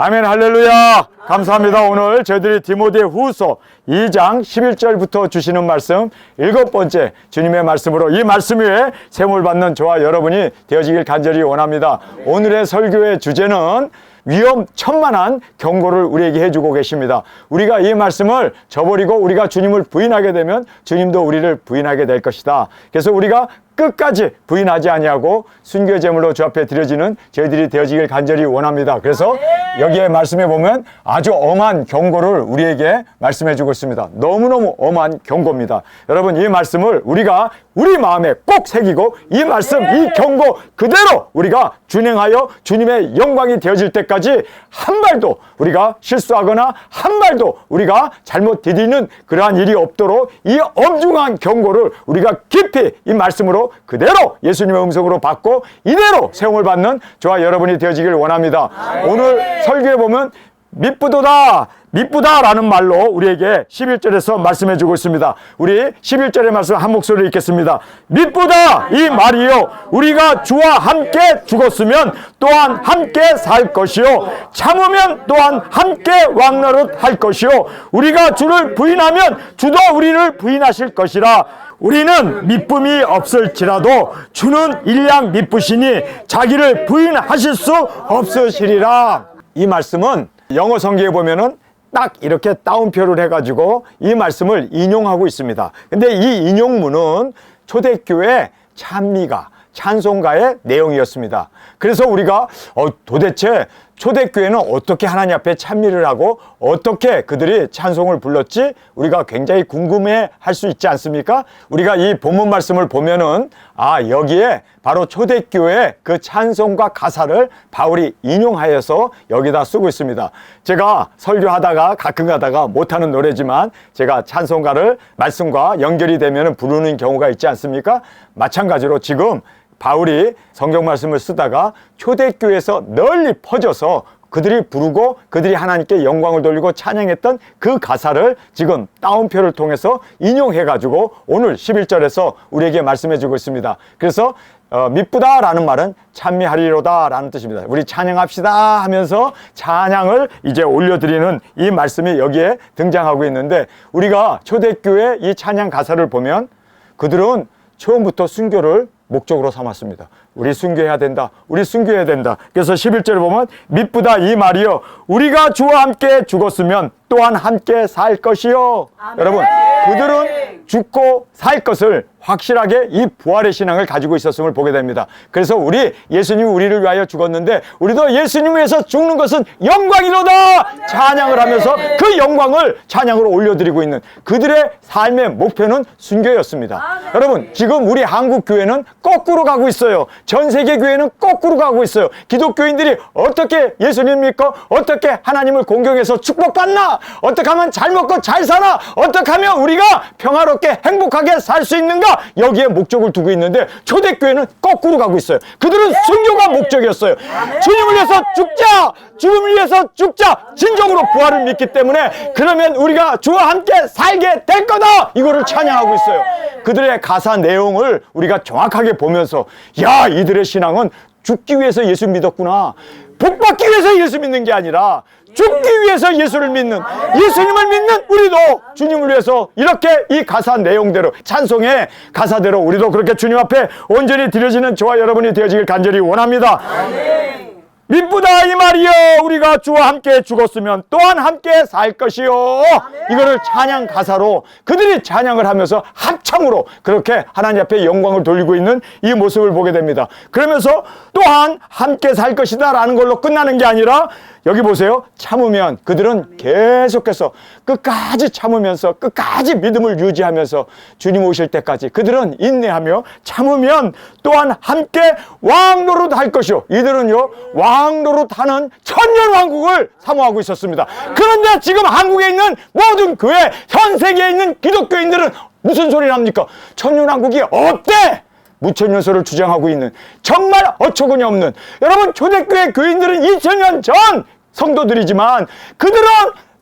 아멘, 할렐루야. 감사합니다. 오늘 저희들이 디모데 후서 2장 11절부터 주시는 말씀 7번째 주님의 말씀으로 이 말씀 위에 세움을 받는 저와 여러분이 되어지길 간절히 원합니다. 오늘의 설교의 주제는 위험천만한 경고를 우리에게 해주고 계십니다. 우리가 이 말씀을 저버리고 우리가 주님을 부인하게 되면 주님도 우리를 부인하게 될 것이다. 그래서 우리가 끝까지 부인하지 아니하고 순교의 제물로 주 앞에 드려지는 저희들이 되어지길 간절히 원합니다. 그래서 여기에 말씀해 보면 아주 엄한 경고를 우리에게 말씀해 주고 있습니다. 너무너무 엄한 경고입니다. 여러분, 이 말씀을 우리가 우리 마음에 꼭 새기고 이 말씀, 이 경고 그대로 우리가 준행하여 주님의 영광이 되어질 때까지 한 발도 우리가 실수하거나 한 발도 우리가 잘못 디디는 그러한 일이 없도록 이 엄중한 경고를 우리가 깊이 이 말씀으로 그대로 예수님의 음성으로 받고 이대로 세움을 받는 저와 여러분이 되어지길 원합니다. 오늘 설교에 보면 미쁘다 라는 말로 우리에게 11절에서 말씀해 주고 있습니다. 우리 11절의 말씀 한 목소리로 읽겠습니다. 미쁘다 이 말이요 우리가 주와 함께 죽었으면 또한 함께 살 것이요 참으면 또한 함께 왕노릇 할 것이요 우리가 주를 부인하면 주도 우리를 부인하실 것이라. 우리는 미쁨이 없을지라도 주는 일량 미쁘시니 자기를 부인하실 수 없으시리라. 이 말씀은 영어 성경에 보면은 딱 이렇게 따옴표를 해가지고 이 말씀을 인용하고 있습니다. 근데 이 인용문은 초대교회 찬송가의 내용이었습니다. 그래서 우리가 도대체 초대교회는 어떻게 하나님 앞에 찬미를 하고 어떻게 그들이 찬송을 불렀지? 우리가 굉장히 궁금해 할 수 있지 않습니까? 우리가 이 본문 말씀을 보면은 여기에 바로 초대교회 그 찬송가 가사를 바울이 인용하여서 여기다 쓰고 있습니다. 제가 설교하다가 가끔 가다가 못하는 노래지만 제가 찬송가를 말씀과 연결이 되면 부르는 경우가 있지 않습니까? 마찬가지로 지금 바울이 성경 말씀을 쓰다가 초대교회에서 널리 퍼져서 그들이 부르고 그들이 하나님께 영광을 돌리고 찬양했던 그 가사를 지금 따옴표를 통해서 인용해가지고 오늘 11절에서 우리에게 말씀해주고 있습니다. 그래서 미쁘다라는 말은 찬미하리로다 라는 뜻입니다. 우리 찬양합시다 하면서 찬양을 이제 올려드리는 이 말씀이 여기에 등장하고 있는데 우리가 초대교회 이 찬양 가사를 보면 그들은 처음부터 순교를 목적으로 삼았습니다. 우리 순교해야 된다. 우리 순교해야 된다. 그래서 11절을 보면 미쁘다 이 말이요 우리가 주와 함께 죽었으면 또한 함께 살 것이요. 아멘. 여러분, 그들은 죽고 살 것을 확실하게 이 부활의 신앙을 가지고 있었음을 보게 됩니다. 그래서 예수님이 우리를 위하여 죽었는데 우리도 예수님 위해서 죽는 것은 영광이로다 찬양을 하면서 그 영광을 찬양으로 올려드리고 있는 그들의 삶의 목표는 순교였습니다. 여러분, 지금 우리 한국 교회는 거꾸로 가고 있어요. 전 세계 교회는 거꾸로 가고 있어요. 기독교인들이 어떻게 예수님 믿고 어떻게 하나님을 공경해서 축복받나? 어떻게 하면 잘 먹고 잘 살아? 어떻게 하면 우리가 평화롭게 행복하게 살 수 있는가? 여기에 목적을 두고 있는데 초대교회는 거꾸로 가고 있어요. 그들은 순교가 목적이었어요. 주님을 위해서 죽자! 주님을 위해서 죽자! 진정으로 부활을 믿기 때문에 그러면 우리가 주와 함께 살게 될 거다! 이거를 찬양하고 있어요. 그들의 가사 내용을 우리가 정확하게 보면서 이들의 신앙은 죽기 위해서 예수 믿었구나. 복받기 위해서 예수 믿는 게 아니라 죽기 위해서 예수를 믿는, 예수님을 믿는 우리도 주님을 위해서 이렇게 이 가사 내용대로 찬송의 가사대로 우리도 그렇게 주님 앞에 온전히 드려지는 저와 여러분이 되어지길 간절히 원합니다. 미쁘다 이 말이요 우리가 주와 함께 죽었으면 또한 함께 살 것이요. 이거를 찬양 가사로 그들이 찬양을 하면서 합창으로 그렇게 하나님 앞에 영광을 돌리고 있는 이 모습을 보게 됩니다. 그러면서 또한 함께 살 것이다 라는 걸로 끝나는 게 아니라 여기 보세요. 참으면 그들은 계속해서 끝까지 참으면서 끝까지 믿음을 유지하면서 주님 오실 때까지 그들은 인내하며 참으면 또한 함께 왕노릇 할 것이요. 이들은요 왕노릇 하는 천년왕국을 사모하고 있었습니다. 그런데 지금 한국에 있는 모든 교회, 현 세계에 있는 기독교인들은 무슨 소리를 합니까? 천년왕국이 없대! 무천년설을 주장하고 있는 정말 어처구니 없는 여러분 초대교회 교인들은 2000년 전 성도들이지만 그들은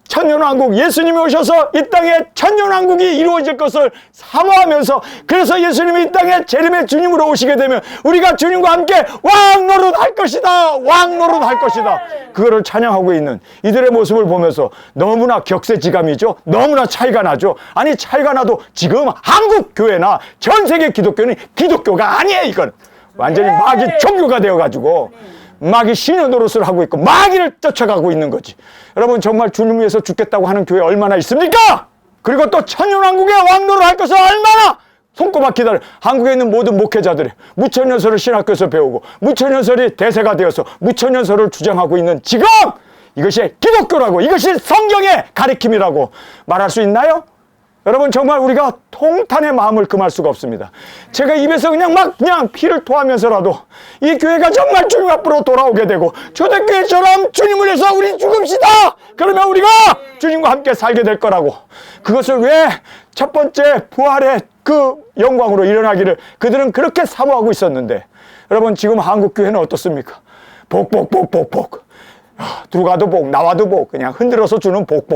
천년왕국, 예수님이 오셔서 이 땅에 천년왕국이 이루어질 것을 사모하면서, 그래서 예수님이 이 땅에 재림의 주님으로 오시게 되면 우리가 주님과 함께 왕노릇 할 것이다, 왕노릇 할 것이다, 그거를 찬양하고 있는 이들의 모습을 보면서 너무나 격세지감이죠. 너무나 차이가 나죠. 아니, 차이가 나도 지금 한국 교회나 전 세계 기독교는 기독교가 아니에요. 이건 완전히 마귀 종교가 되어가지고 마귀 신의 노릇을 하고 있고 마귀를 쫓아가고 있는 거지. 여러분, 정말 주님 위해서 죽겠다고 하는 교회 얼마나 있습니까? 그리고 또 천년왕국의 왕노를 할 것을 얼마나 손꼽아 기다려. 한국에 있는 모든 목회자들이 무천년설을 신학교에서 배우고 무천년설이 대세가 되어서 무천년설을 주장하고 있는 지금 이것이 기독교라고, 이것이 성경의 가르침이라고 말할 수 있나요? 여러분, 정말 우리가 통탄의 마음을 금할 수가 없습니다. 제가 입에서 그냥 피를 토하면서라도 이 교회가 정말 주님 앞으로 돌아오게 되고 초대교회처럼 주님을 위해서 우리 죽읍시다! 그러면 우리가 주님과 함께 살게 될 거라고. 그것을 왜 첫 번째 부활의 그 영광으로 일어나기를 그들은 그렇게 사모하고 있었는데, 여러분, 지금 한국 교회는 어떻습니까? 복. 들어가도 복, 나와도 복, 그냥 흔들어서 주는 복.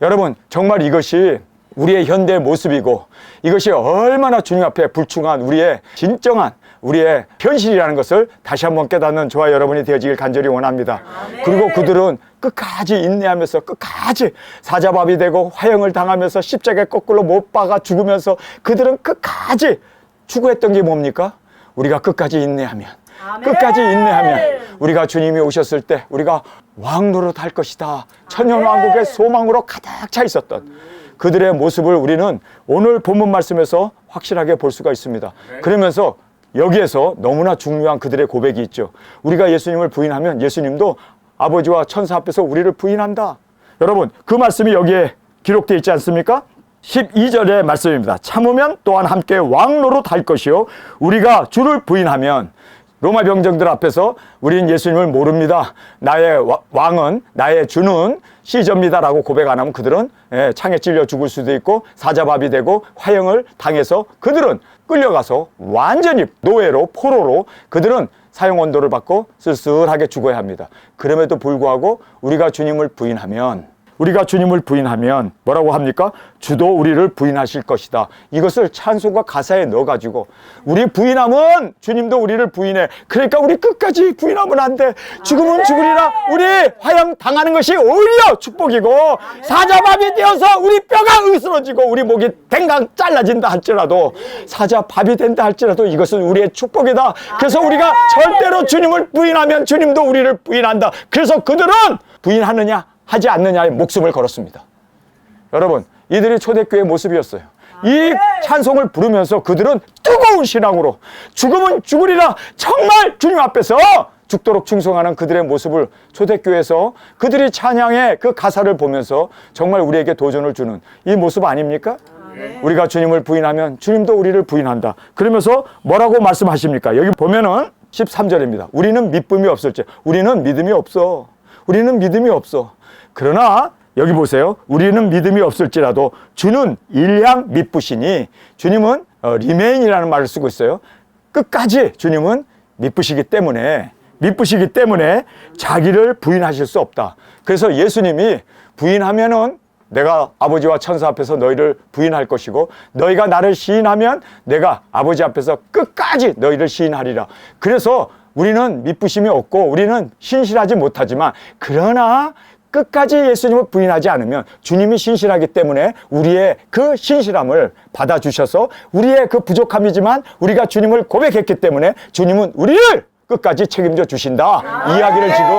여러분, 정말 이것이 우리의 현대의 모습이고 이것이 얼마나 주님 앞에 불충한 우리의 진정한 우리의 현실이라는 것을 다시 한번 깨닫는 저와 여러분이 되어지길 간절히 원합니다. 그리고 그들은 끝까지 인내하면서 끝까지 사자밥이 되고 화형을 당하면서 십자가에 거꾸로 못 박아 죽으면서 그들은 끝까지 추구했던 게 뭡니까? 우리가 끝까지 인내하면, 끝까지 인내하면 우리가 주님이 오셨을 때 우리가 왕노릇 할 것이다, 천년왕국의 소망으로 가득 차 있었던 그들의 모습을 우리는 오늘 본문 말씀에서 확실하게 볼 수가 있습니다. 그러면서 여기에서 너무나 중요한 그들의 고백이 있죠. 우리가 예수님을 부인하면 예수님도 아버지와 천사 앞에서 우리를 부인한다. 여러분, 그 말씀이 여기에 기록되어 있지 않습니까? 12절의 말씀입니다. 참으면 또한 함께 왕노릇 할 것이요, 우리가 주를 부인하면. 로마 병정들 앞에서 우리는 예수님을 모릅니다, 나의 왕은, 나의 주는 시저입니다라고 고백 안 하면 그들은 창에 찔려 죽을 수도 있고 사자밥이 되고 화형을 당해서 그들은 끌려가서 완전히 노예로, 포로로 그들은 사형원도를 받고 쓸쓸하게 죽어야 합니다. 그럼에도 불구하고 우리가 주님을 부인하면 뭐라고 합니까? 주도 우리를 부인하실 것이다. 이것을 찬송과 가사에 넣어가지고 우리 부인하면 주님도 우리를 부인해. 그러니까 우리 끝까지 부인하면 안 돼. 죽으면 죽으리라. 우리 화형 당하는 것이 오히려 축복이고, 사자밥이 되어서 우리 뼈가 으스러지고 우리 목이 댕강 잘라진다 할지라도, 사자밥이 된다 할지라도 이것은 우리의 축복이다. 그래서 우리가 절대로 주님을 부인하면 주님도 우리를 부인한다. 그래서 그들은 부인하느냐 하지 않느냐의 목숨을 걸었습니다. 여러분, 이들이 초대교회의 모습이었어요. 이 찬송을 부르면서 그들은 뜨거운 신앙으로 죽으면 죽으리라, 정말 주님 앞에서 죽도록 충성하는 그들의 모습을 초대교회에서 그들이 찬양의 그 가사를 보면서 정말 우리에게 도전을 주는 이 모습 아닙니까? 우리가 주님을 부인하면 주님도 우리를 부인한다. 그러면서 뭐라고 말씀하십니까? 여기 보면은 13절입니다. 우리는 믿음이 없을지. 우리는 믿음이 없어. 우리는 믿음이 없어. 그러나 여기 보세요. 우리는 믿음이 없을지라도 주는 일량 믿으시니, 주님은 리메인이라는 말을 쓰고 있어요. 끝까지 주님은 믿으시기 때문에 자기를 부인하실 수 없다. 그래서 예수님이 부인하면은 내가 아버지와 천사 앞에서 너희를 부인할 것이고, 너희가 나를 시인하면 내가 아버지 앞에서 끝까지 너희를 시인하리라. 그래서 우리는 믿으심이 없고 우리는 신실하지 못하지만, 그러나 끝까지 예수님을 부인하지 않으면 주님이 신실하기 때문에 우리의 그 신실함을 받아주셔서 우리의 그 부족함이지만 우리가 주님을 고백했기 때문에 주님은 우리를 끝까지 책임져 주신다. 이 이야기를 지금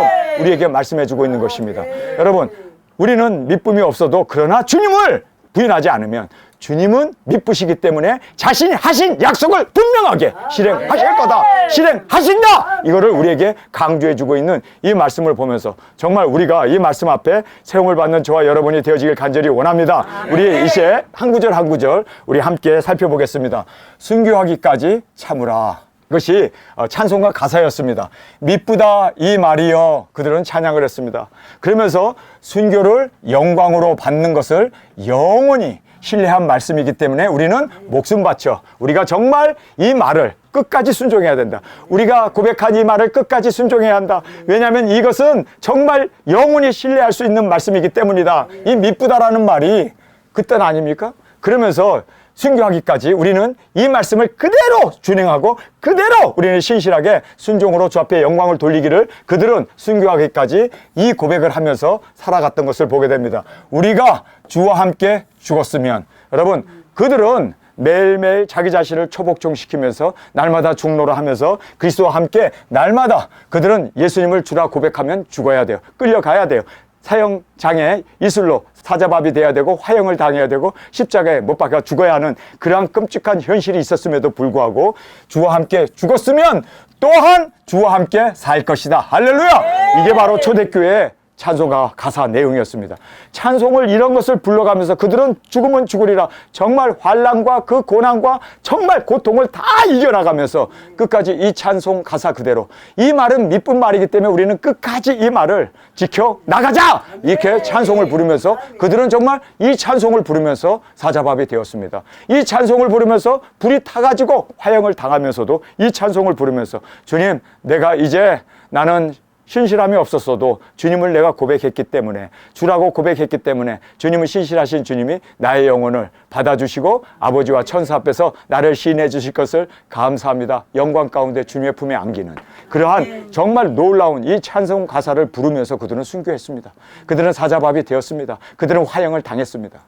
우리에게 말씀해 주고 있는 것입니다. 여러분, 우리는 믿음이 없어도 그러나 주님을 부인하지 않으면 주님은 믿으시기 때문에 자신이 하신 약속을 분명하게 실행하실 거다, 실행하신다, 이거를 우리에게 강조해 주고 있는 이 말씀을 보면서 정말 우리가 이 말씀 앞에 세움을 받는 저와 여러분이 되어지길 간절히 원합니다. 우리 이제 한 구절 한 구절 우리 함께 살펴보겠습니다. 순교하기까지 참으라. 이것이 찬송과 가사였습니다. 미쁘다 이 말이여, 그들은 찬양을 했습니다. 그러면서 순교를 영광으로 받는 것을 영원히 신뢰한 말씀이기 때문에 우리는 목숨 바쳐 우리가 정말 이 말을 끝까지 순종해야 된다. 우리가 고백한 이 말을 끝까지 순종해야 한다. 왜냐하면 이것은 정말 영원히 신뢰할 수 있는 말씀이기 때문이다. 이 미쁘다라는 말이 그 뜻 아닙니까? 그러면서 순교하기까지 우리는 이 말씀을 그대로 준행하고 그대로 우리는 신실하게 순종으로 주 앞에 영광을 돌리기를 그들은 순교하기까지 이 고백을 하면서 살아갔던 것을 보게 됩니다. 우리가 주와 함께 죽었으면, 여러분, 그들은 매일매일 자기 자신을 초복종시키면서 날마다 중노를 하면서 그리스도와 함께 날마다 그들은 예수님을 주라 고백하면 죽어야 돼요. 끌려가야 돼요. 사형장에 이슬로 사자밥이 돼야 되고 화형을 당해야 되고 십자가에 못 박혀 죽어야 하는 그러한 끔찍한 현실이 있었음에도 불구하고 주와 함께 죽었으면 또한 주와 함께 살 것이다. 할렐루야! 이게 바로 초대교회의 찬송가 가사 내용이었습니다. 찬송을 이런 것을 불러가면서 그들은 죽으면 죽으리라, 정말 환난과 그 고난과 정말 고통을 다 이겨나가면서 끝까지 이 찬송 가사 그대로, 이 말은 미쁜 말이기 때문에 우리는 끝까지 이 말을 지켜나가자, 이렇게 찬송을 부르면서 그들은 정말 이 찬송을 부르면서 사자밥이 되었습니다. 이 찬송을 부르면서 불이 타가지고 화형을 당하면서도 이 찬송을 부르면서 주님, 내가 이제 나는 신실함이 없었어도 주님을 내가 고백했기 때문에, 주라고 고백했기 때문에 주님은 신실하신 주님이 나의 영혼을 받아주시고 아버지와 천사 앞에서 나를 시인해 주실 것을 감사합니다. 영광 가운데 주님의 품에 안기는 그러한 정말 놀라운 이 찬송 가사를 부르면서 그들은 순교했습니다. 그들은 사자밥이 되었습니다. 그들은 화형을 당했습니다.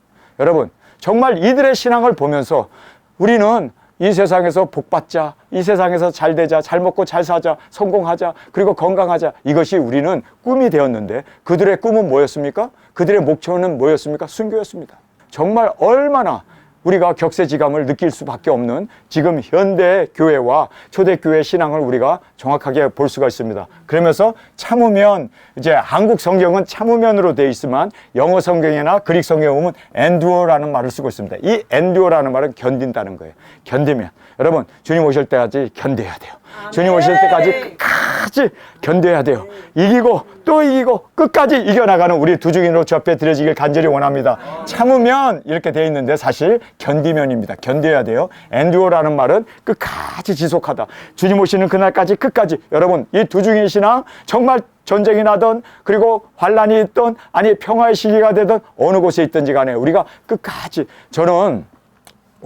여러분, 정말 이들의 신앙을 보면서 우리는 이 세상에서 복받자, 이 세상에서 잘 되자, 잘 먹고 잘 사자, 성공하자, 그리고 건강하자, 이것이 우리는 꿈이 되었는데 그들의 꿈은 뭐였습니까? 그들의 목표는 뭐였습니까? 순교였습니다. 정말 얼마나 우리가 격세지감을 느낄 수밖에 없는 지금 현대 교회와 초대교회 신앙을 우리가 정확하게 볼 수가 있습니다. 그러면서 참으면, 이제 한국 성경은 참으면으로 되어 있지만 영어 성경이나 그릭 성경에 보면 endure라는 말을 쓰고 있습니다. 이 endure라는 말은 견딘다는 거예요. 견디면, 여러분, 주님 오실 때까지 견뎌야 돼요. 주님 오실 때까지 끝까지 견뎌야 돼요. 이기고 또 이기고 끝까지 이겨나가는 우리 두 증인으로 주 앞에 드려지길 간절히 원합니다. 참으면 이렇게 되어 있는데 사실 견디면입니다. 견뎌야 돼요. 엔듀어라는 말은 끝까지 지속하다. 주님 오시는 그날까지 끝까지. 여러분, 이 두 증인 신앙 정말 전쟁이 나든 그리고 환란이 있든 아니 평화의 시기가 되든 어느 곳에 있든지 간에 우리가 끝까지, 저는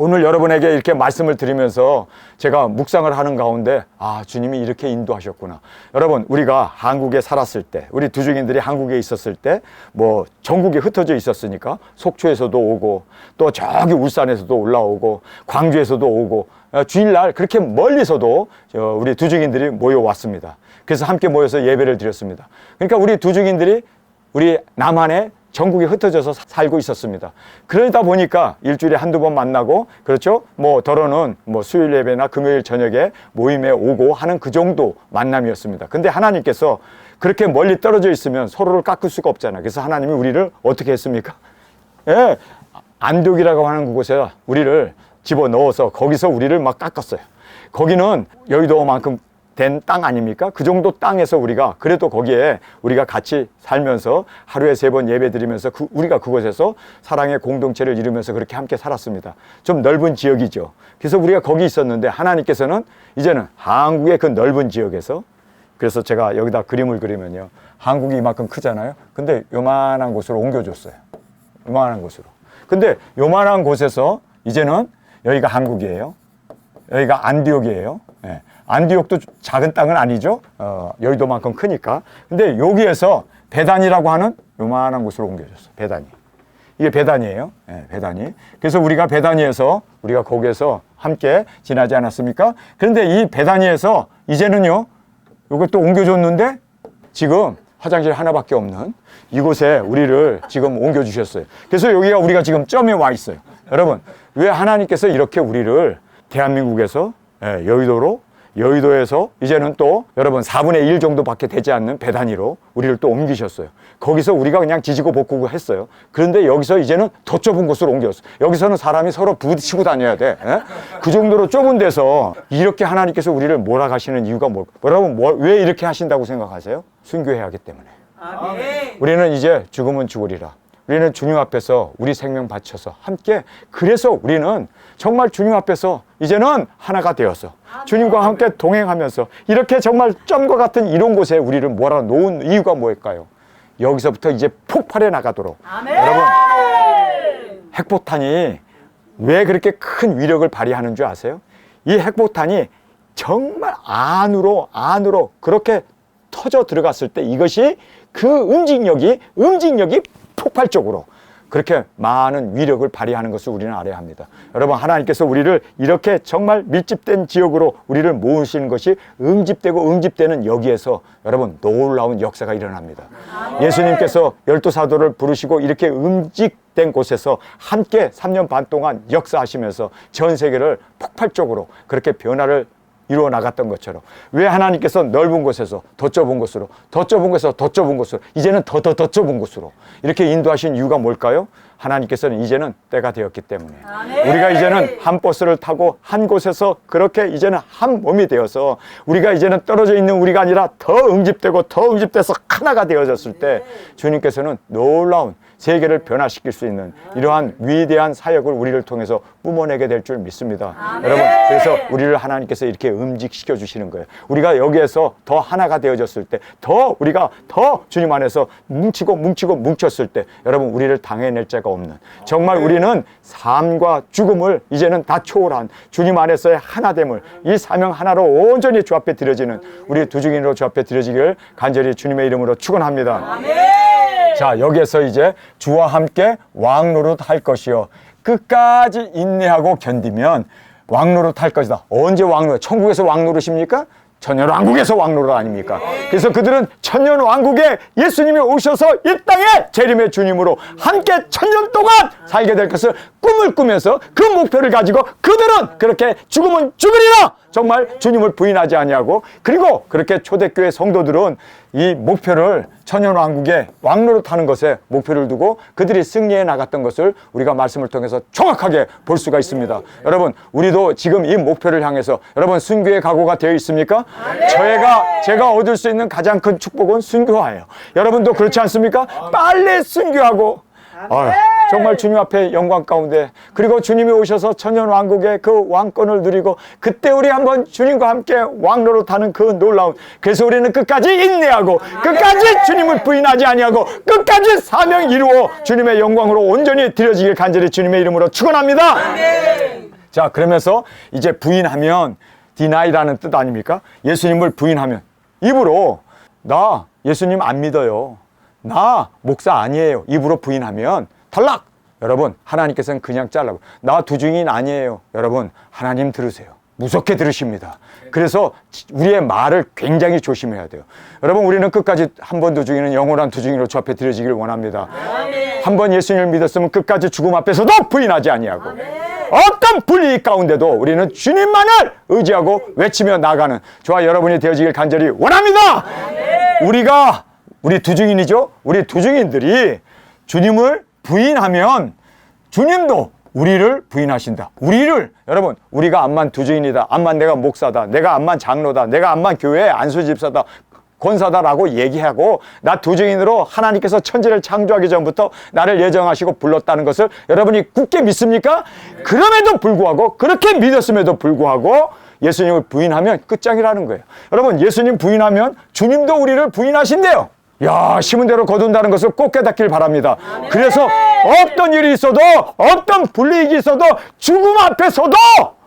오늘 여러분에게 이렇게 말씀을 드리면서 제가 묵상을 하는 가운데, 아, 주님이 이렇게 인도하셨구나. 여러분, 우리가 한국에 살았을 때, 우리 두 증인들이 한국에 있었을 때 뭐 전국에 흩어져 있었으니까 속초에서도 오고 또 저기 울산에서도 올라오고 광주에서도 오고 주일날 그렇게 멀리서도 우리 두 증인들이 모여왔습니다. 그래서 함께 모여서 예배를 드렸습니다. 그러니까 우리 두 증인들이 우리 남한에 전국에 흩어져서 살고 있었습니다. 그러다 보니까 일주일에 한두 번 만나고, 그렇죠? 뭐 더러는 뭐 수요일 예배나 금요일 저녁에 모임에 오고 하는 그 정도 만남이었습니다. 근데 하나님께서 그렇게 멀리 떨어져 있으면 서로를 깎을 수가 없잖아요. 그래서 하나님이 우리를 어떻게 했습니까? 예, 안독이라고 하는 그곳에 우리를 집어넣어서 거기서 우리를 막 깎았어요. 거기는 여의도만큼 된 땅 아닙니까? 그 정도 땅에서 우리가 그래도 거기에 우리가 같이 살면서 하루에 3번 예배 드리면서 우리가 그곳에서 사랑의 공동체를 이루면서 그렇게 함께 살았습니다. 좀 넓은 지역이죠. 그래서 우리가 거기 있었는데 하나님께서는 이제는 한국의 그 넓은 지역에서, 그래서 제가 여기다 그림을 그리면요, 한국이 이만큼 크잖아요. 근데 요만한 곳으로 옮겨줬어요. 요만한 곳으로. 근데 요만한 곳에서 이제는 여기가 한국이에요. 여기가 안디옥이에요. 예. 안디옥도 작은 땅은 아니죠. 여의도만큼 크니까. 근데 여기에서 베단이라고 하는 요만한 곳으로 옮겨졌어. 베단이. 이게 베단이에요. 네, 베단이. 그래서 우리가 베단이에서 우리가 거기에서 함께 지나지 않았습니까? 그런데 이 베단이에서 이제는요, 이것도 옮겨줬는데 지금 화장실 하나밖에 없는 이곳에 우리를 지금 옮겨주셨어요. 그래서 여기가 우리가 지금 점에 와 있어요. 여러분, 왜 하나님께서 이렇게 우리를 대한민국에서 여의도에서 이제는 또 여러분 4분의 1 정도밖에 되지 않는 배 단위로 우리를 또 옮기셨어요. 거기서 우리가 그냥 지지고 볶고 했어요. 그런데 여기서 이제는 더 좁은 곳으로 옮겼어요. 여기서는 사람이 서로 부딪히고 다녀야 돼. 그 정도로 좁은 데서 이렇게 하나님께서 우리를 몰아가시는 이유가 여러분 왜 이렇게 하신다고 생각하세요? 순교해야 하기 때문에. 우리는 이제 죽으면 죽으리라. 우리는 주님 앞에서 우리 생명 바쳐서 함께, 그래서 우리는 정말 주님 앞에서 이제는 하나가 되어서 주님과 함께 동행하면서 이렇게 정말 점과 같은 이런 곳에 우리를 몰아놓은 이유가 뭘까요? 여기서부터 이제 폭발해 나가도록. 여러분, 핵폭탄이 왜 그렇게 큰 위력을 발휘하는 줄 아세요? 이 핵폭탄이 정말 안으로 그렇게 터져 들어갔을 때 이것이 그 움직력이 폭발적으로 그렇게 많은 위력을 발휘하는 것을 우리는 알아야 합니다. 여러분, 하나님께서 우리를 이렇게 정말 밀집된 지역으로 우리를 모으시는 것이 응집되는 여기에서 여러분 놀라운 역사가 일어납니다. 예수님께서 12사도를 부르시고 이렇게 응집된 곳에서 함께 3년 반 동안 역사하시면서 전 세계를 폭발적으로 그렇게 변화를 이루어 나갔던 것처럼, 왜 하나님께서 넓은 곳에서 더 좁은 곳으로, 더 좁은 곳에서 더 좁은 곳으로, 이제는 더 좁은 곳으로 이렇게 인도하신 이유가 뭘까요? 하나님께서는 이제는 때가 되었기 때문에 우리가 이제는 한 버스를 타고 한 곳에서 그렇게 이제는 한 몸이 되어서 우리가 이제는 떨어져 있는 우리가 아니라 더 응집돼서 하나가 되어졌을 때 주님께서는 놀라운 세계를 변화시킬 수 있는 이러한 위대한 사역을 우리를 통해서 뿜어내게 될 줄 믿습니다. 여러분, 그래서 우리를 하나님께서 이렇게 움직시켜 주시는 거예요. 우리가 여기에서 더 하나가 되어졌을 때, 우리가 더 주님 안에서 뭉쳤을 때 여러분, 우리를 당해낼 자가 없는, 정말 우리는 삶과 죽음을 이제는 다 초월한 주님 안에서의 하나됨을, 이 사명 하나로 온전히 주 앞에 드려지는 우리 두 증인으로 주 앞에 드려지길 간절히 주님의 이름으로 축원합니다. 자, 여기에서 이제 주와 함께 왕노릇 할 것이요, 끝까지 인내하고 견디면 왕노릇 할 것이다. 언제 왕노릇? 천국에서 왕노릇입니까? 천년왕국에서 왕노릇 아닙니까? 그래서 그들은 천년왕국에 예수님이 오셔서 이 땅에 재림의 주님으로 함께 천년 동안 살게 될 것을 꿈을 꾸면서 그 목표를 가지고 그들은 그렇게 죽으면 죽으리라 정말 주님을 부인하지 아니하고, 그리고 그렇게 초대교회 성도들은 이 목표를 천년왕국의 왕노릇하는 것에 목표를 두고 그들이 승리해 나갔던 것을 우리가 말씀을 통해서 정확하게 볼 수가 있습니다. 여러분, 우리도 지금 이 목표를 향해서 여러분 순교의 각오가 되어 있습니까? 제가 얻을 수 있는 가장 큰 축복은 순교화예요. 여러분도 그렇지 않습니까? 빨리 순교하고 정말 주님 앞에 영광 가운데, 그리고 주님이 오셔서 천년왕국의 그 왕권을 누리고 그때 우리 한번 주님과 함께 왕노릇하는 그 놀라운, 그래서 우리는 끝까지 인내하고 끝까지 주님을 부인하지 아니하고 끝까지 사명 이루어 주님의 영광으로 온전히 드려지길 간절히 주님의 이름으로 축원합니다. 자, 그러면서 이제 부인하면 deni라는 뜻 아닙니까? 예수님을 부인하면 입으로 나 예수님 안 믿어요, 나 목사 아니에요, 입으로 부인하면 탈락! 여러분, 하나님께서는 그냥 잘라고, 나 두중인 아니에요. 여러분, 하나님 들으세요. 무섭게 들으십니다. 그래서 우리의 말을 굉장히 조심해야 돼요. 여러분, 우리는 끝까지 한 번 두중이는 영원한 두중이로 주 앞에 드려지기를 원합니다. 한 번 예수님을 믿었으면 끝까지 죽음 앞에서도 부인하지 아니하고, 어떤 불이익 가운데도 우리는 주님만을 의지하고 외치며 나가는 저와 여러분이 되어지길 간절히 원합니다. 우리 두중인이죠? 우리 두중인들이 주님을 부인하면 주님도 우리를 부인하신다. 여러분, 우리가 암만 두중인이다, 암만 내가 목사다, 내가 암만 장로다, 내가 암만 교회 안수집사다, 권사다라고 얘기하고 나 두중인으로 하나님께서 천지를 창조하기 전부터 나를 예정하시고 불렀다는 것을 여러분이 굳게 믿습니까? 그럼에도 불구하고, 그렇게 믿었음에도 불구하고 예수님을 부인하면 끝장이라는 거예요. 여러분, 예수님 부인하면 주님도 우리를 부인하신대요. 야, 심은 대로 거둔다는 것을 꼭 깨닫길 바랍니다. 그래서 어떤 일이 있어도, 어떤 불이익이 있어도 죽음 앞에서도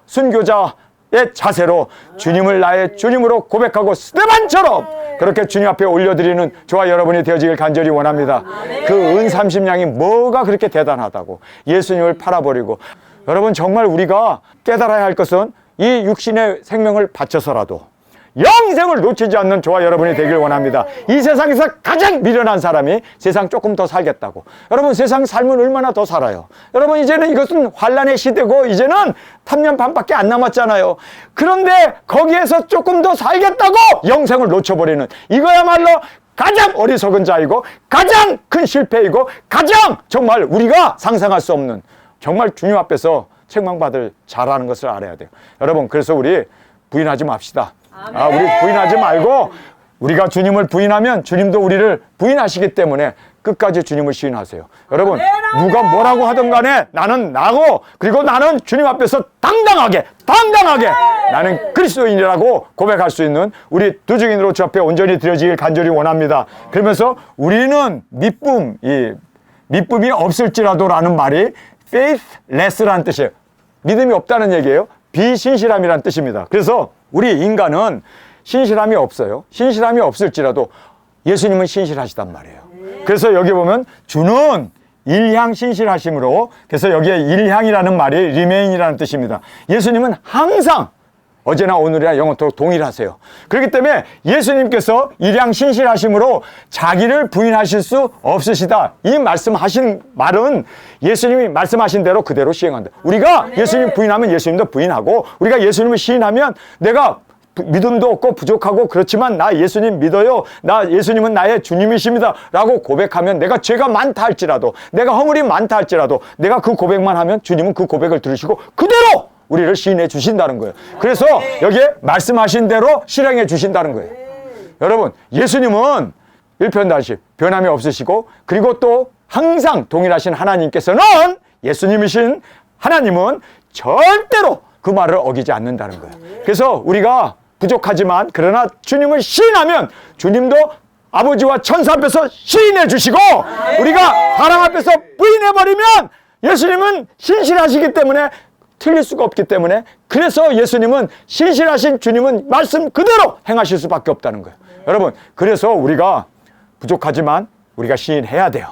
순교자의 자세로 주님을 나의 주님으로 고백하고 스데반처럼 그렇게 주님 앞에 올려드리는 저와 여러분이 되어지길 간절히 원합니다. 그 은 30냥이 뭐가 그렇게 대단하다고 예수님을 팔아버리고. 여러분, 정말 우리가 깨달아야 할 것은 이 육신의 생명을 바쳐서라도 영생을 놓치지 않는 저와 여러분이 되길 원합니다. 이 세상에서 가장 미련한 사람이 세상 조금 더 살겠다고. 여러분, 세상 삶은 얼마나 더 살아요. 여러분, 이제는 이것은 환란의 시대고 이제는 3년 반밖에 안 남았잖아요. 그런데 거기에서 조금 더 살겠다고 영생을 놓쳐버리는, 이거야말로 가장 어리석은 자이고 가장 큰 실패이고 가장 정말 우리가 상상할 수 없는, 정말 주님 앞에서 책망받을 자라는 것을 알아야 돼요. 여러분, 그래서 우리 부인하지 맙시다. 우리 부인하지 말고 우리가 주님을 부인하면 주님도 우리를 부인하시기 때문에 끝까지 주님을 시인하세요. 여러분, 누가 뭐라고 하든 간에 나는 나고, 그리고 나는 주님 앞에서 당당하게 나는 그리스도인이라고 고백할 수 있는 우리 두 증인으로 주 앞에 온전히 드려지길 간절히 원합니다. 그러면서 우리는 믿음이 없을지라도라는 말이 faithless라는 뜻이에요. 믿음이 없다는 얘기예요. 비신실함이라는 뜻입니다. 그래서 우리 인간은 신실함이 없어요. 신실함이 없을지라도 예수님은 신실하시단 말이에요. 그래서 여기 보면 주는 일향 신실하심으로, 그래서 여기에 일향이라는 말이 remain이라는 뜻입니다. 예수님은 항상 어제나 오늘이나 영원토록 동일하세요. 그렇기 때문에 예수님께서 일향 신실하심으로 자기를 부인하실 수 없으시다. 이 말씀하신 말은 예수님이 말씀하신 대로 그대로 시행한다. 우리가 예수님 부인하면 예수님도 부인하고, 우리가 예수님을 시인하면 내가 믿음도 없고 부족하고 그렇지만 나 예수님 믿어요. 나 예수님은 나의 주님이십니다. 라고 고백하면 내가 죄가 많다 할지라도, 내가 허물이 많다 할지라도 내가 그 고백만 하면 주님은 그 고백을 들으시고 그대로 우리를 시인해 주신다는 거예요. 그래서 여기에 말씀하신 대로 실행해 주신다는 거예요. 여러분, 예수님은 일편단심 변함이 없으시고, 그리고 또 항상 동일하신 하나님께서는, 예수님이신 하나님은 절대로 그 말을 어기지 않는다는 거예요. 그래서 우리가 부족하지만 그러나 주님을 시인하면 주님도 아버지와 천사 앞에서 시인해 주시고, 우리가 사랑 앞에서 부인해버리면 예수님은 신실하시기 때문에 틀릴 수가 없기 때문에, 그래서 예수님은 신실하신 주님은 말씀 그대로 행하실 수밖에 없다는 거예요. 여러분, 그래서 우리가 부족하지만 우리가 시인해야 돼요.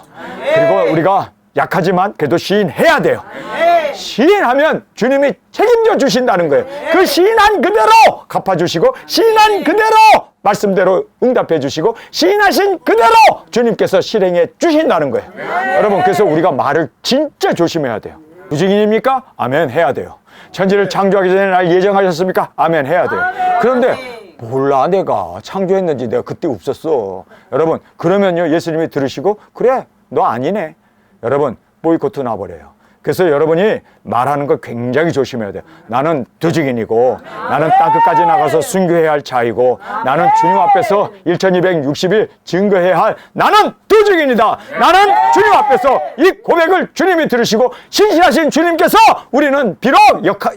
그리고 우리가 약하지만 그래도 시인해야 돼요. 시인하면 주님이 책임져 주신다는 거예요. 그 시인한 그대로 갚아주시고, 시인한 그대로 말씀대로 응답해 주시고, 시인하신 그대로 주님께서 실행해 주신다는 거예요. 여러분, 그래서 우리가 말을 진짜 조심해야 돼요. 부증인입니까? 아멘 해야 돼요. 천지를 창조하기 전에 날 예정하셨습니까? 아멘 해야 돼요. 그런데 몰라, 내가 창조했는지 내가 그때 없었어. 여러분, 그러면요 예수님이 들으시고 그래 너 아니네. 여러분, 보이콧 나버려요. 그래서 여러분이 말하는 거 굉장히 조심해야 돼요. 나는 두증인이고, 나는 땅끝까지 나가서 순교해야 할 자이고, 나는 주님 앞에서 1260일 증거해야 할 나는 두증인이다. 나는 주님 앞에서 이 고백을 주님이 들으시고 신실하신 주님께서 우리는 비록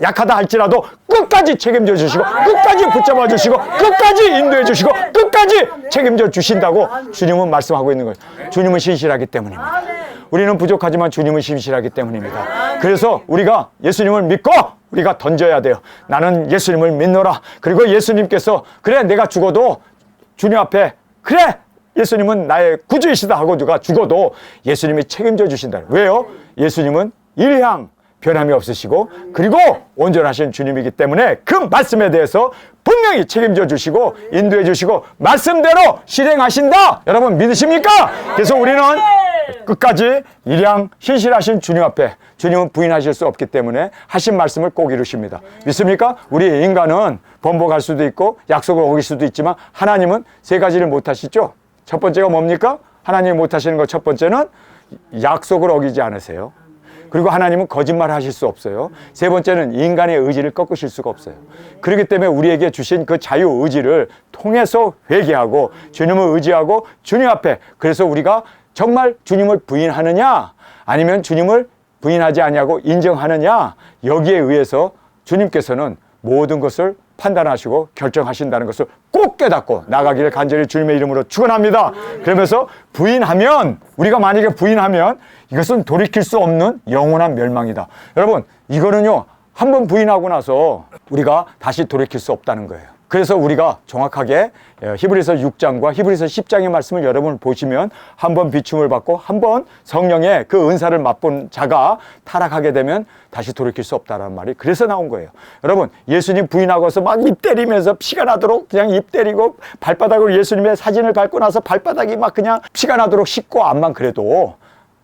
약하다 할지라도 끝까지 책임져 주시고, 끝까지 붙잡아 주시고, 끝까지 인도해 주시고, 끝까지 책임져 주신다고 주님은 말씀하고 있는 거예요. 주님은 신실하기 때문입니다. 우리는 부족하지만 주님은 신실하기 때문입니다. 그래서 우리가 예수님을 믿고 우리가 던져야 돼요. 나는 예수님을 믿노라. 그리고 예수님께서 그래 내가 죽어도 주님 앞에 그래 예수님은 나의 구주이시다 하고 누가 죽어도 예수님이 책임져 주신다. 왜요? 예수님은 일향 변함이 없으시고 그리고 온전하신 주님이기 때문에 그 말씀에 대해서 분명히 책임져 주시고 인도해 주시고 말씀대로 실행하신다. 여러분 믿으십니까? 그래서 우리는 끝까지 일향 신실하신 주님 앞에, 주님은 부인하실 수 없기 때문에 하신 말씀을 꼭 이루십니다. 믿습니까? 우리 인간은 번복할 수도 있고 약속을 어길 수도 있지만 하나님은 세 가지를 못 하시죠. 첫 번째가 뭡니까? 하나님이 못 하시는 것 첫 번째는 약속을 어기지 않으세요. 그리고 하나님은 거짓말을 하실 수 없어요. 세 번째는 인간의 의지를 꺾으실 수가 없어요. 그렇기 때문에 우리에게 주신 그 자유의지를 통해서 회개하고 주님을 의지하고 주님 앞에, 그래서 우리가 정말 주님을 부인하느냐 아니면 주님을 부인하지 아니하고 인정하느냐, 여기에 의해서 주님께서는 모든 것을 판단하시고 결정하신다는 것을 꼭 깨닫고 나가기를 간절히 주님의 이름으로 축원합니다. 그러면서 부인하면, 우리가 만약에 부인하면 이것은 돌이킬 수 없는 영원한 멸망이다. 여러분, 이거는요 한번 부인하고 나서 우리가 다시 돌이킬 수 없다는 거예요. 그래서 우리가 정확하게 히브리서 6장과 히브리서 10장의 말씀을 여러분 보시면 한번 비춤을 받고 한번 성령의 그 은사를 맛본 자가 타락하게 되면 다시 돌이킬 수 없다는 말이 그래서 나온 거예요. 여러분, 예수님 부인하고서 막 입 때리면서 피가 나도록 그냥 입 때리고 발바닥으로 예수님의 사진을 밟고 나서 발바닥이 막 그냥 피가 나도록 씻고 암만 그래도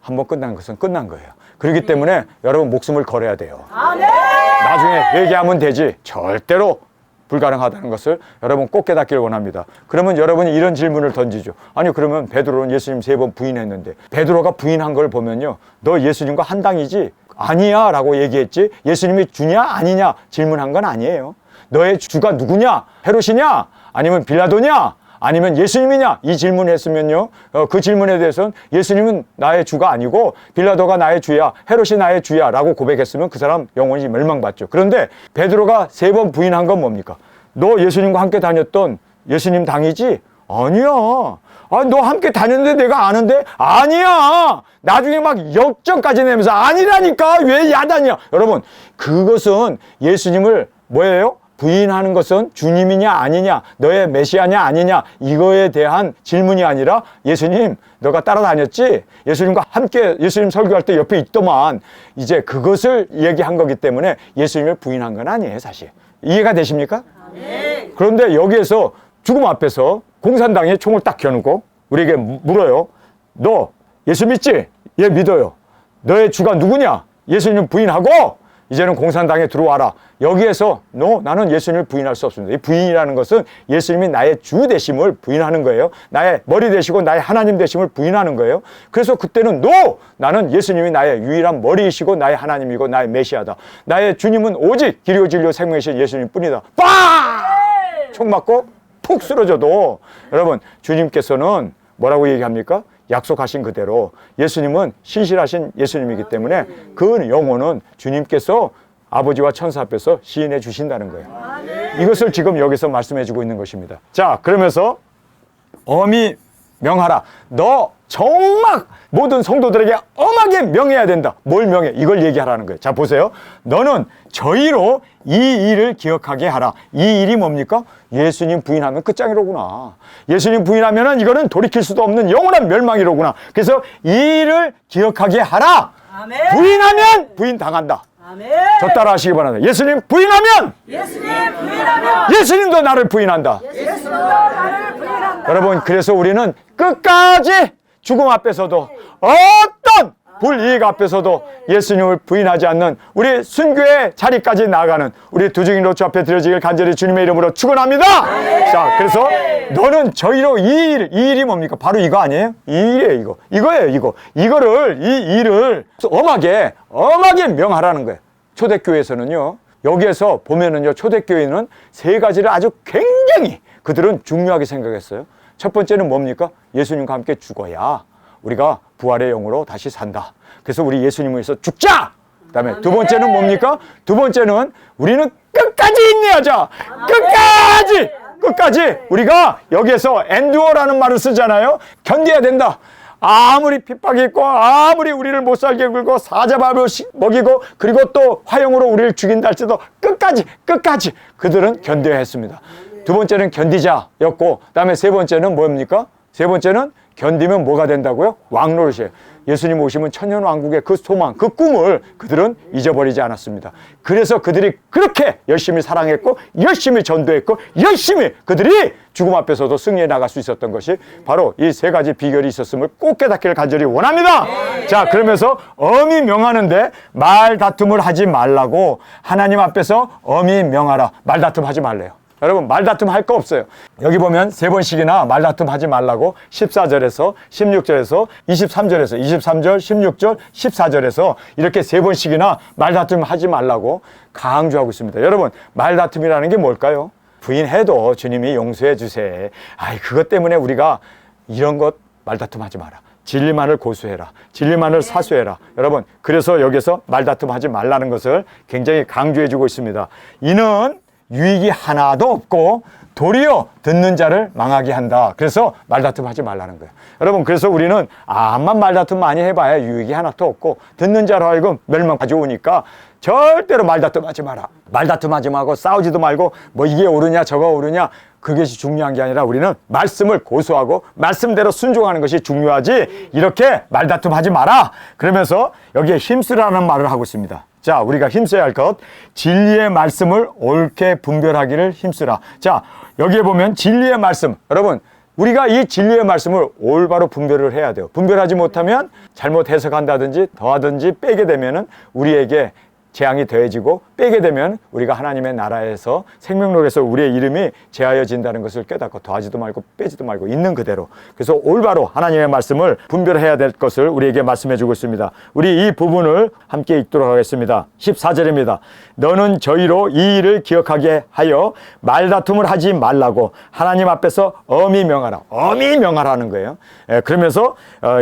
한번 끝난 것은 끝난 거예요. 그렇기 때문에 여러분 목숨을 걸어야 돼요. 나중에 회개하면 되지 절대로 불가능하다는 것을 여러분 꼭 깨닫기를 원합니다. 그러면 여러분이 이런 질문을 던지죠. 아니 그러면 베드로는 예수님 3번 부인했는데, 베드로가 부인한 걸 보면요 너 예수님과 한 당이지? 아니야 라고 얘기했지 예수님이 주냐 아니냐 질문한 건 아니에요. 너의 주가 누구냐? 헤롯이냐? 아니면 빌라도냐? 아니면 예수님이냐? 이 질문을 했으면요, 그 질문에 대해서는 예수님은 나의 주가 아니고 빌라도가 나의 주야, 헤롯이 나의 주야 라고 고백했으면 그 사람 영원히 멸망받죠. 그런데 베드로가 3번 부인한 건 뭡니까? 너 예수님과 함께 다녔던 예수님 당이지? 아니야. 아, 너 함께 다녔는데 내가 아는데? 아니야. 나중에 막 역정까지 내면서 아니라니까. 왜 야단이야? 여러분, 그것은 예수님을 뭐예요? 부인하는 것은 주님이냐 아니냐, 너의 메시아냐 아니냐, 이거에 대한 질문이 아니라 예수님, 너가 따라다녔지? 예수님과 함께 예수님 설교할 때 옆에 있더만. 이제 그것을 얘기한 거기 때문에 예수님을 부인한 건 아니에요, 사실. 이해가 되십니까? 네. 그런데 여기에서 죽음 앞에서 공산당이 총을 딱 겨누고 우리에게 물어요. 너 예수 믿지? 예, 믿어요. 너의 주가 누구냐? 예수님 부인하고 이제는 공산당에 들어와라. 여기에서 나는 예수님을 부인할 수 없습니다. 이 부인이라는 것은 예수님이 나의 주 되심을 부인하는 거예요. 나의 머리 되시고 나의 하나님 되심을 부인하는 거예요. 그래서 그때는 나는 예수님이 나의 유일한 머리이시고 나의 하나님이고 나의 메시아다. 나의 주님은 오직 길이요 진리요 생명이신 예수님뿐이다. 빵! 총 맞고 푹 쓰러져도 여러분, 주님께서는 뭐라고 얘기합니까? 약속하신 그대로 예수님은 신실하신 예수님이기 때문에 그 영혼은 주님께서 아버지와 천사 앞에서 시인해 주신다는 거예요. 이것을 지금 여기서 말씀해 주고 있는 것입니다. 자, 그러면서 엄히 명하라. 너 정말 모든 성도들에게 엄하게 명해야 된다. 뭘 명해? 이걸 얘기하라는 거예요. 자, 보세요. 너는 저희로 이 일을 기억하게 하라. 이 일이 뭡니까? 예수님 부인하면 끝장이로구나. 예수님 부인하면은 이거는 돌이킬 수도 없는 영원한 멸망이로구나. 그래서 이 일을 기억하게 하라. 아멘. 부인하면 부인당한다. 아멘. 저 따라 하시기 바랍니다. 예수님 부인하면 예수님도 나를 부인한다. 예수님도 나를 부인한다. 여러분, 그래서 우리는 끝까지 죽음 앞에서도 어떤 불이익 앞에서도 예수님을 부인하지 않는 우리 순교의 자리까지 나아가는 우리 두중인 로추 앞에 드려지길 간절히 주님의 이름으로 축원합니다. 자, 그래서 너는 저희로 이 일이 뭡니까? 바로 이거 아니에요? 이 일이에요. 이거예요. 이거를 이 일을 엄하게 명하라는 거예요. 초대교회에서는요, 여기에서 보면은요, 초대교회는 3가지를 아주 굉장히 그들은 중요하게 생각했어요. 첫 번째는 뭡니까? 예수님과 함께 죽어야 우리가 부활의 영으로 다시 산다. 그래서 우리 예수님을 위해서 죽자! 그 다음에 두 번째는 뭡니까? 두 번째는 우리는 끝까지 인내하자! 끝까지! 우리가 여기에서 엔듀어라는 말을 쓰잖아요. 견뎌야 된다. 아무리 핍박이 있고 아무리 우리를 못 살게 굴고 사자밥을 먹이고 그리고 또 화형으로 우리를 죽인다 할지라도 끝까지 그들은 견뎌야 했습니다. 두 번째는 견디자였고, 그 다음에 세 번째는 뭡니까? 세 번째는 견디면 뭐가 된다고요? 왕노릇이에요. 예수님 오시면 천년왕국의 그 소망, 그 꿈을 그들은 잊어버리지 않았습니다. 그래서 그들이 그렇게 열심히 사랑했고 열심히 전도했고 열심히 그들이 죽음 앞에서도 승리해 나갈 수 있었던 것이 바로 이 3가지 비결이 있었음을 꼭 깨닫기를 간절히 원합니다. 자, 그러면서 엄히 명하는데 말다툼을 하지 말라고 하나님 앞에서 엄히 명하라. 말다툼 하지 말래요. 여러분, 말다툼 할 거 없어요. 여기 보면 3번씩이나 말다툼 하지 말라고 14절에서 16절에서 23절에서 23절, 16절, 14절에서 이렇게 3번씩이나 말다툼 하지 말라고 강조하고 있습니다. 여러분, 말다툼이라는 게 뭘까요? 부인해도 주님이 용서해 주세요. 그것 때문에 우리가 이런 것 말다툼 하지 마라. 진리만을 고수해라. 진리만을 사수해라. 여러분, 그래서 여기서 말다툼 하지 말라는 것을 굉장히 강조해 주고 있습니다. 이는 유익이 하나도 없고 도리어 듣는 자를 망하게 한다. 그래서 말다툼 하지 말라는 거예요. 여러분, 그래서 우리는 암만 말다툼 많이 해봐야 유익이 하나도 없고 듣는 자로 하여금 멸망 가져오니까 절대로 말다툼 하지 마라. 말다툼 하지 말고 싸우지도 말고 뭐 이게 옳으냐 저거 옳으냐 그것이 중요한 게 아니라 우리는 말씀을 고수하고 말씀대로 순종하는 것이 중요하지, 이렇게 말다툼 하지 마라. 그러면서 여기에 힘쓰라는 말을 하고 있습니다. 자, 우리가 힘써야 할 것, 진리의 말씀을 옳게 분별하기를 힘쓰라. 자, 여기에 보면 진리의 말씀, 여러분, 우리가 이 진리의 말씀을 올바로 분별을 해야 돼요. 분별하지 못하면 잘못 해석한다든지 더하든지 빼게 되면은 우리에게 재앙이 더해지고 빼게 되면 우리가 하나님의 나라에서 생명록에서 우리의 이름이 제하여진다는 것을 깨닫고 더하지도 말고 빼지도 말고 있는 그대로, 그래서 올바로 하나님의 말씀을 분별해야 될 것을 우리에게 말씀해 주고 있습니다. 우리 이 부분을 함께 읽도록 하겠습니다. 14절입니다. 너는 저희로 이 일을 기억하게 하여 말다툼을 하지 말라고 하나님 앞에서 엄히 명하라. 엄히 명하라는 거예요. 그러면서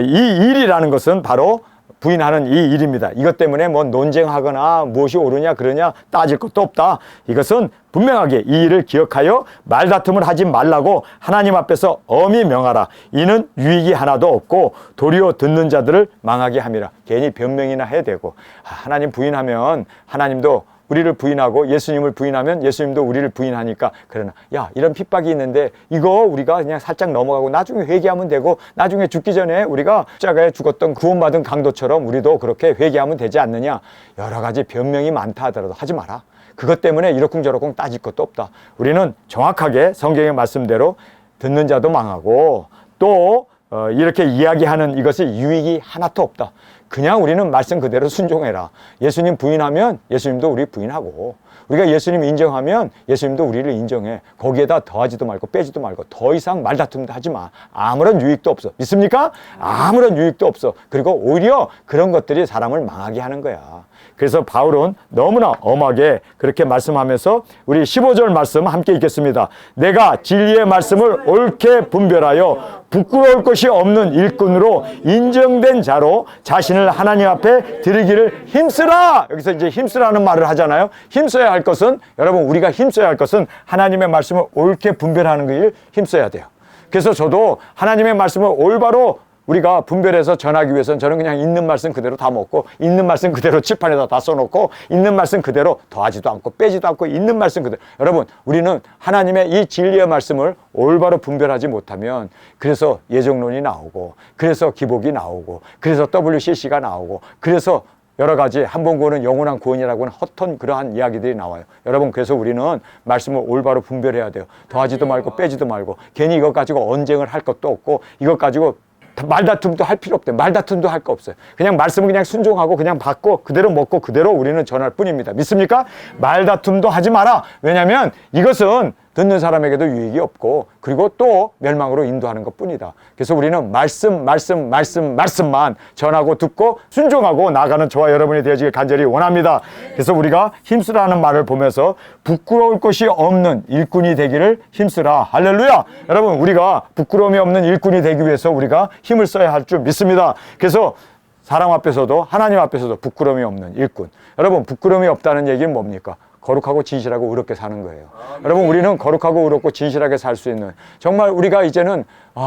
이 일이라는 것은 바로 부인하는 이 일입니다. 이것 때문에 뭐 논쟁하거나 무엇이 옳으냐 그러냐 따질 것도 없다. 이것은 분명하게 이 일을 기억하여 말다툼을 하지 말라고 하나님 앞에서 엄히 명하라. 이는 유익이 하나도 없고 도리어 듣는 자들을 망하게 함이라. 괜히 변명이나 해야 되고, 하나님 부인하면 하나님도 우리를 부인하고 예수님을 부인하면 예수님도 우리를 부인하니까, 그러나 야, 이런 핍박이 있는데 이거 우리가 그냥 살짝 넘어가고 나중에 회개하면 되고, 나중에 죽기 전에 우리가 십자가에 죽었던 구원받은 강도처럼 우리도 그렇게 회개하면 되지 않느냐. 여러 가지 변명이 많다 하더라도 하지 마라. 그것 때문에 이러쿵저러쿵 따질 것도 없다. 우리는 정확하게 성경의 말씀대로 듣는 자도 망하고 또 이렇게 이야기하는 이것이 유익이 하나도 없다. 그냥 우리는 말씀 그대로 순종해라. 예수님 부인하면 예수님도 우리 부인하고, 우리가 예수님 인정하면 예수님도 우리를 인정해. 거기에다 더하지도 말고 빼지도 말고 더 이상 말다툼도 하지 마. 아무런 유익도 없어. 믿습니까? 아무런 유익도 없어. 그리고 오히려 그런 것들이 사람을 망하게 하는 거야. 그래서 바울은 너무나 엄하게 그렇게 말씀하면서 우리 15절 말씀 함께 읽겠습니다. 내가 진리의 말씀을 옳게 분별하여 부끄러울 것이 없는 일꾼으로 인정된 자로 자신을 하나님 앞에 드리기를 힘쓰라. 여기서 이제 힘쓰라는 말을 하잖아요. 힘써야 할 것은, 여러분, 우리가 힘써야 할 것은 하나님의 말씀을 옳게 분별하는 것을 힘써야 돼요. 그래서 저도 하나님의 말씀을 올바로 우리가 분별해서 전하기 위해서는 저는 그냥 있는 말씀 그대로 다 먹고, 있는 말씀 그대로 칠판에다 다 써놓고, 있는 말씀 그대로 더하지도 않고 빼지도 않고 있는 말씀 그대로. 여러분, 우리는 하나님의 이 진리의 말씀을 올바로 분별하지 못하면, 그래서 예정론이 나오고, 그래서 기복이 나오고, 그래서 WCC가 나오고, 그래서 여러 가지 한 번 구원은 영원한 구원이라고는 헛된 그러한 이야기들이 나와요. 여러분, 그래서 우리는 말씀을 올바로 분별해야 돼요. 더하지도 말고 빼지도 말고, 괜히 이것 가지고 언쟁을 할 것도 없고, 이것 가지고 말다툼도 할 필요 없대요. 말다툼도 할 거 없어요. 그냥 말씀을 그냥 순종하고 그냥 받고 그대로 먹고 그대로 우리는 전할 뿐입니다. 믿습니까? 말다툼도 하지 마라. 왜냐하면 이것은 듣는 사람에게도 유익이 없고, 그리고 또 멸망으로 인도하는 것뿐이다. 그래서 우리는 말씀만 전하고 듣고 순종하고 나가는 저와 여러분이 되어지길 간절히 원합니다. 그래서 우리가 힘쓰라는 말을 보면서 부끄러울 것이 없는 일꾼이 되기를 힘쓰라. 할렐루야. 여러분, 우리가 부끄러움이 없는 일꾼이 되기 위해서 우리가 힘을 써야 할 줄 믿습니다. 그래서 사람 앞에서도 하나님 앞에서도 부끄러움이 없는 일꾼. 여러분, 부끄러움이 없다는 얘기는 뭡니까? 거룩하고 진실하고 의롭게 사는 거예요. 여러분, 우리는 거룩하고 의롭고 진실하게 살 수 있는, 정말 우리가 이제는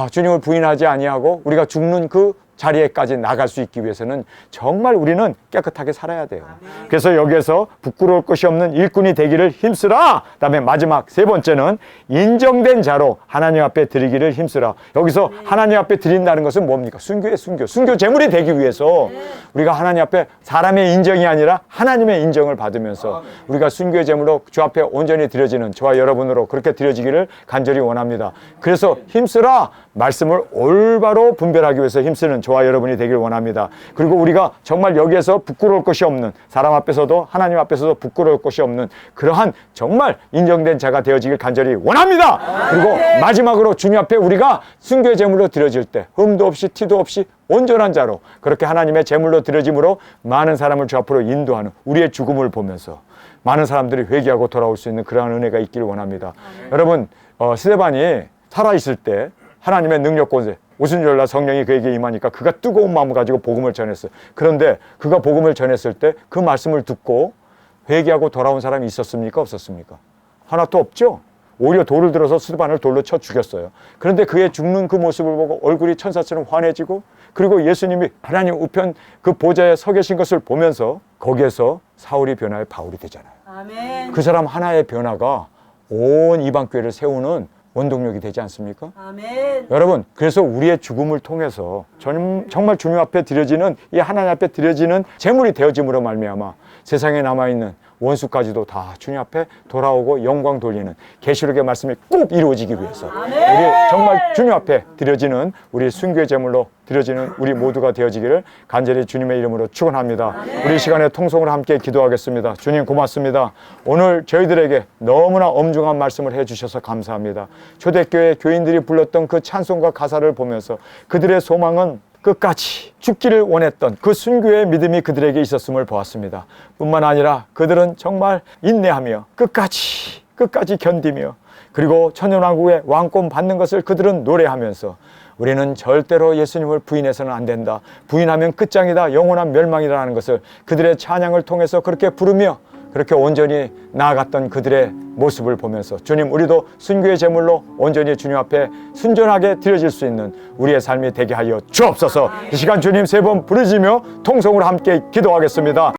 주님을 부인하지 아니하고 우리가 죽는 그 자리에까지 나갈 수 있기 위해서는 정말 우리는 깨끗하게 살아야 돼요. 그래서 여기에서 부끄러울 것이 없는 일꾼이 되기를 힘쓰라. 그다음에 마지막 세 번째는 인정된 자로 하나님 앞에 드리기를 힘쓰라. 여기서 하나님 앞에 드린다는 것은 뭡니까? 순교의 순교 제물이 되기 위해서 우리가 하나님 앞에 사람의 인정이 아니라 하나님의 인정을 받으면서 우리가 순교의 제물로 주 앞에 온전히 드려지는 저와 여러분으로 그렇게 드려지기를 간절히 원합니다. 그래서 힘쓰라. 말씀을 올바로 분별하기 위해서 힘쓰는 저와 여러분이 되길 원합니다. 그리고 우리가 정말 여기에서 부끄러울 것이 없는, 사람 앞에서도 하나님 앞에서도 부끄러울 것이 없는 그러한 정말 인정된 자가 되어지길 간절히 원합니다. 그리고 마지막으로 주님 앞에 우리가 순교의 제물로 드려질 때 흠도 없이 티도 없이 온전한 자로 그렇게 하나님의 제물로 드려짐으로 많은 사람을 주 앞으로 인도하는 우리의 죽음을 보면서 많은 사람들이 회개하고 돌아올 수 있는 그러한 은혜가 있기를 원합니다. 여러분, 스데반이 살아있을 때 하나님의 능력 권세, 오순절날 성령이 그에게 임하니까 그가 뜨거운 마음을 가지고 복음을 전했어요. 그런데 그가 복음을 전했을 때 그 말씀을 듣고 회개하고 돌아온 사람이 있었습니까? 없었습니까? 하나도 없죠. 오히려 돌을 들어서 스데반을 돌로 쳐 죽였어요. 그런데 그의 죽는 그 모습을 보고 얼굴이 천사처럼 환해지고, 그리고 예수님이 하나님 우편 그 보좌에 서 계신 것을 보면서 거기에서 사울이 변화해 바울이 되잖아요. 아멘. 그 사람 하나의 변화가 온 이방교회를 세우는 원동력이 되지 않습니까? 아멘. 여러분, 그래서 우리의 죽음을 통해서 정말 주님 앞에 드려지는, 이 하나님 앞에 드려지는 제물이 되어짐으로 말미암아 세상에 남아있는 원수까지도 다 주님 앞에 돌아오고 영광 돌리는 계시록의 말씀이 꼭 이루어지기 위해서 우리 정말 주님 앞에 드려지는 우리 순교의 제물로 드려지는 우리 모두가 되어지기를 간절히 주님의 이름으로 축원합니다. 우리 시간에 통성으로 함께 기도하겠습니다. 주님 고맙습니다. 오늘 저희들에게 너무나 엄중한 말씀을 해주셔서 감사합니다. 초대교회 교인들이 불렀던 그 찬송과 가사를 보면서 그들의 소망은 끝까지 죽기를 원했던 그 순교의 믿음이 그들에게 있었음을 보았습니다. 뿐만 아니라 그들은 정말 인내하며 끝까지 견디며 그리고 천년왕국의 왕권 받는 것을 그들은 노래하면서 우리는 절대로 예수님을 부인해서는 안 된다. 부인하면 끝장이다. 영원한 멸망이라는 것을 그들의 찬양을 통해서 그렇게 부르며 그렇게 온전히 나아갔던 그들의 모습을 보면서 주님, 우리도 순교의 제물로 온전히 주님 앞에 순전하게 드려질 수 있는 우리의 삶이 되게 하여 주옵소서. 이 시간 주님 세 번 부르짖으며 통성으로 함께 기도하겠습니다.